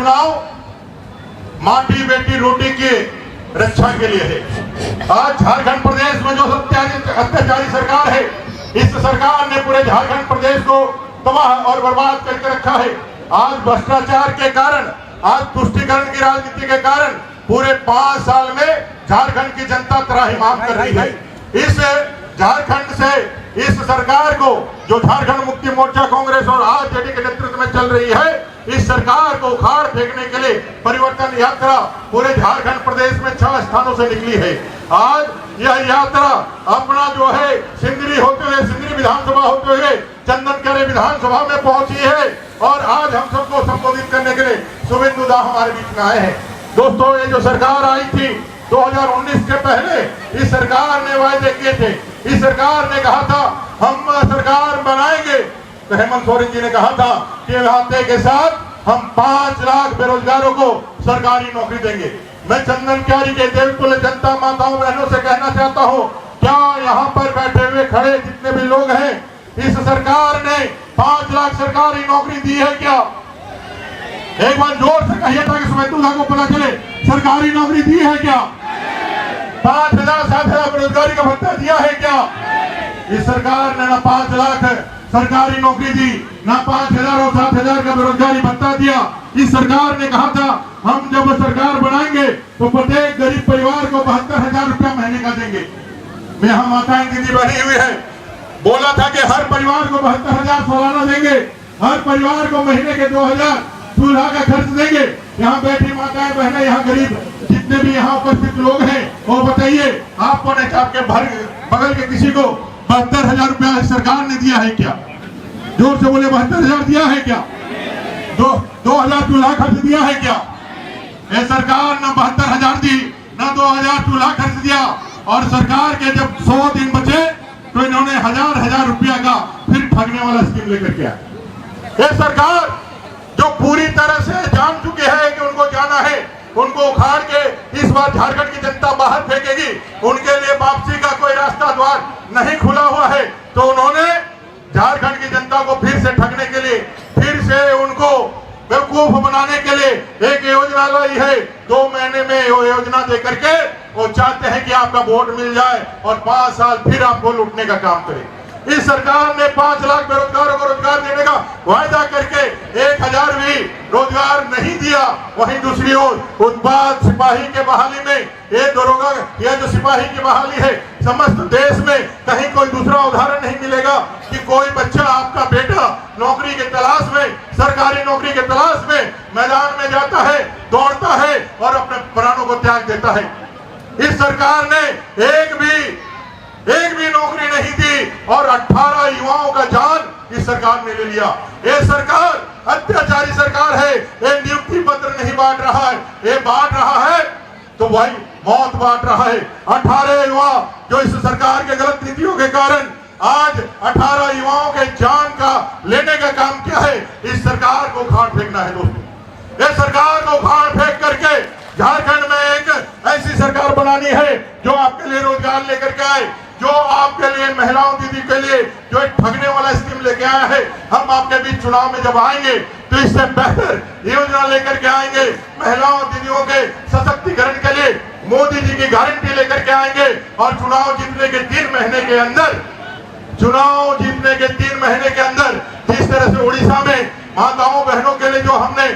चुनाव माटी बेटी रोटी की रक्षा के लिए है। आज झारखंड प्रदेश में जो अत्याचारी सरकार है, इस सरकार ने पूरे झारखंड प्रदेश को तबाह और बर्बाद करके रखा है। आज भ्रष्टाचार के कारण, आज तुष्टीकरण की राजनीति के कारण पूरे 5 साल में झारखंड की जनता त्राहिमाम कर रही है। इस झारखंड से इस सरकार को, जो झारखंड मुक्ति मोर्चा कांग्रेस और आरजेडी के नेतृत्व में चल रही है, इस सरकार को उखाड़ फेंकने के लिए परिवर्तन यात्रा पूरे झारखंड प्रदेश में 6 स्थानों से निकली है। आज यह यात्रा अपना जो है सिंदरी होते हुए, सिंदरी विधानसभा होते हुए चंदनकरे विधानसभा में पहुंची है और आज हम सबको संबोधित करने के लिए शुभेंदु दा हमारे बीच में आए हैं। दोस्तों, ये जो सरकार आई थी 2019 के पहले, इस सरकार ने वायदे किए थे। इस सरकार ने कहा था हम सरकार बनाएंगे, तो हेमंत सोरेन जी ने कहा था कि वादे के साथ हम 5 लाख बेरोजगारों को सरकारी नौकरी देंगे। मैं चंदनकारी के देवतुल्य जनता माताओं बहनों से कहना चाहता हूँ, क्या यहाँ पर बैठे हुए खड़े जितने भी लोग हैं, इस सरकार ने 5 लाख सरकारी नौकरी दी है क्या? एक बार जोर से कहिए ताकि शुभेंदु दा को पता चले, सरकारी नौकरी दी है क्या? 5,000 7,000 बेरोजगारी का भत्ता दिया है क्या? इस सरकार ने ना 5 लाख सरकारी नौकरी दी, ना 5,000 और 7,000 का बेरोजगारी भत्ता दिया। इस सरकार ने कहा था हम जब सरकार बनाएंगे तो प्रत्येक गरीब परिवार को 72,000 रुपया महीने का देंगे। मैं यहाँ माताएं दीदी बनी हुई है, बोला था कि हर परिवार को 72,000 सालाना देंगे, हर परिवार को महीने के 2,000 चूल्हा का खर्च देंगे। यहाँ बैठी माताएं बहनें, यहाँ गरीब जितने भी यहाँ उपस्थित लोग हैं, वो बताइए आपको ने आपके बगल के किसी को 72,000 रुपया सरकार ने दिया है क्या? जोर से बोले, 72,000 दिया है क्या? 2,000 चूल्हा खर्च दिया है क्या? ये सरकार न 72,000 दी, न 2,000 चूल्हा खर्च दिया। और सरकार के जब 100 दिन बचे तो इन्होंने 1,000 रुपया का फिर ठगने वाला स्कीम लेकर के आया। ये सरकार जो पूरी तरह से जान चुकी है कि उनको जाना है, उनको उखाड़ के इस बार झारखंड की जनता बाहर फेंकेगी, उनके लिए वापसी का कोई रास्ता द्वार नहीं खुला हुआ है, तो उन्होंने झारखंड की जनता को फिर से ठगने के लिए, फिर से उनको बेवकूफ बनाने के लिए एक योजना लाई है। 2 महीने में वो योजना दे करके वो चाहते हैं कि आपका वोट मिल जाए और 5 साल फिर आपको लूटने का काम करे। इस सरकार ने 5 लाख बेरोजगारों को रोजगार देने का वायदा करके 1,000 भी रोजगार नहीं दिया। वहीं दूसरी ओर उत्पाद सिपाही के बहाली में ये दरोगा, यह जो सिपाही की बहाली है, समस्त देश में कहीं कोई दूसरा उदाहरण नहीं मिलेगा कि कोई बच्चा, आपका बेटा नौकरी के तलाश में, सरकारी नौकरी के तलाश में मैदान में जाता है, दौड़ता है और अपने प्राणों को त्याग देता है। इस सरकार ने एक भी नौकरी नहीं दी और 18 युवाओं का जान इस सरकार ने ले लिया। ये सरकार अत्याचारी सरकार है। ये नियुक्ति पत्र नहीं बांट रहा है, ये बांट रहा है तो भाई मौत बांट रहा है। 18 युवा जो इस सरकार के गलत नीतियों के कारण आज 18 युवाओं के जान का लेने का काम किया है। इस सरकार को उखाड़ फेंकना है दोस्तों। इस सरकार को उखाड़ फेंक करके झारखंड में एक ऐसी सरकार बनानी है जो आपके लिए रोजगार लेकर के आए, जो आपके लिए महिलाओं दीदी के लिए जो एक ठगने वाला स्कीम लेके आया है। हम आपके बीच चुनाव में जब आएंगे तो इससे बेहतर योजना लेकर के आएंगे। महिलाओं दीदियों के सशक्तिकरण के लिए मोदी जी की गारंटी लेकर के आएंगे और चुनाव जीतने के 3 महीने के अंदर, चुनाव जीतने के 3 महीने के अंदर जिस तरह से उड़ीसा में माताओं बहनों के लिए जो हमने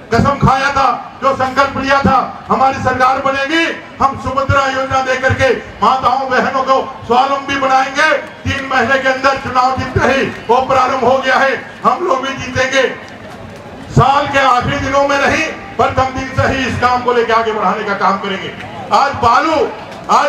कसम खाया था, जो संकल्प लिया था, हमारी सरकार बनेगी, हम सुभद्रा योजना देकर के माताओं बहनों को स्वावलंबी बनाएंगे। 3 महीने के अंदर चुनाव जीतते ही वो प्रारंभ हो गया है। हम लोग भी जीतेंगे, साल के आखिरी दिनों में नहीं, प्रथम दिन से ही इस काम को लेकर आगे बढ़ाने का काम करेंगे। आज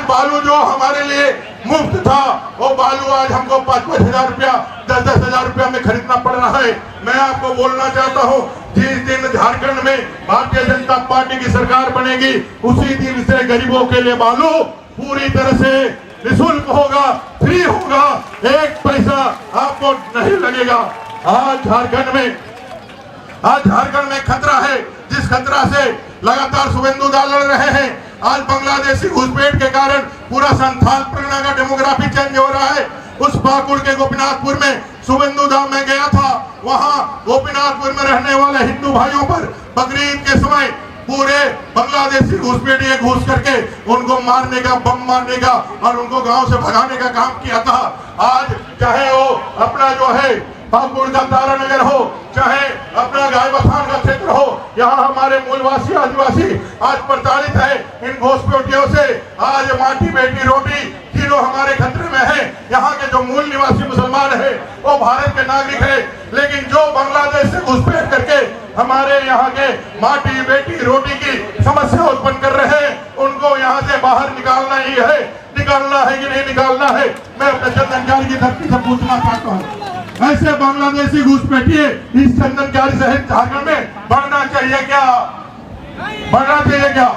बालू जो हमारे लिए मुफ्त था, वो बालू आज हमको 5-5 हजार रुपया, 10-10 हजार रुपया में खरीदना पड़ रहा है। मैं आपको बोलना चाहता हूँ, जिस दिन झारखंड में भारतीय जनता पार्टी की सरकार बनेगी, उसी दिन से गरीबों के लिए बालू पूरी तरह से निःशुल्क होगा, फ्री होगा, 1 पैसा आपको नहीं लगेगा। आज झारखंड में खतरा है, जिस खतरा से लगातार शुभेंदु दा लड़ रहे हैं। आज बांग्लादेशी घुसपैठ के कारण पूरा संथाल परगना का डेमोग्राफी चेंज हो रहा है। उस पाकुड़ के गोपीनाथपुर में शुभेंदु धाम में गया था। वहां गोपीनाथपुर में रहने वाले हिंदू भाइयों पर बकरीद के समय पूरे बांग्लादेशी घुसपैठिए घुस करके उनको मारने का, बम मारने का और उनको गांव से भगाने का काम किया था। आज चाहे वो अपना जो है पाकुड़ का तारानगर हो, चाहे अपना गायबथान का क्षेत्र हो, यहाँ हमारे मूलवासी आदिवासी आज प्रताड़ित है इन घुसपैठियों से। आज माटी बेटी रोटी तीनों हमारे खतरे में है। यहाँ के जो मूल निवासी मुसलमान है वो भारत के नागरिक है, लेकिन जो बांग्लादेश से घुसपैठ करके हमारे यहाँ के माटी बेटी रोटी की समस्या उत्पन्न कर रहे हैं, उनको यहाँ से बाहर निकालना ही है। निकालना है कि नहीं निकालना है, मैं अपने चंदनकारी की धरती से पूछना चाहता हूँ। ऐसे बांग्लादेशी घुसपैठिए इस चंदनकारी सहित झारखंड में बढ़ना चाहिए क्या? बढ़ना चाहिए क्या?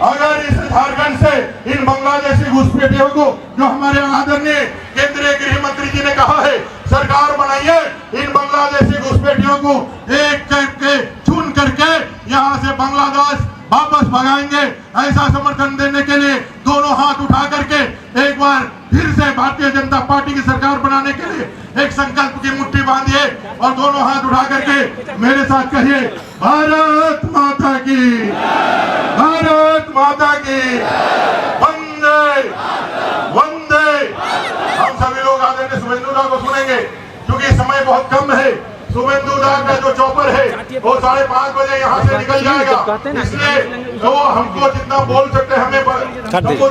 अगर इस झारखंड से इन बांग्लादेशी घुसपैठियों को, जो हमारे आदरणीय केंद्रीय गृह मंत्री जी ने कहा है सरकार बनाइए, इन बांग्लादेशी घुसपैठियों को एक करके चुन करके यहाँ से बांग्लादेश वापस भगाएंगे। ऐसा समर्थन देने के लिए दोनों हाथ उठा करके एक बार फिर से भारतीय जनता पार्टी की सरकार बनाने के लिए एक संकल्प की मुट्ठी बांधिए और दोनों हाथ उठा करके मेरे साथ कहिए, भारत माता की, भारत माता की, वंदे वंदे। हम सभी लोग आदरणीय शुभेंदु दा को सुनेंगे क्योंकि समय बहुत कम है। शुभेंदु दा का जो चॉपर है वो 5:30 बजे यहाँ से निकल जाएगा, इसलिए जो हमको जितना बोल सकते हैं हमें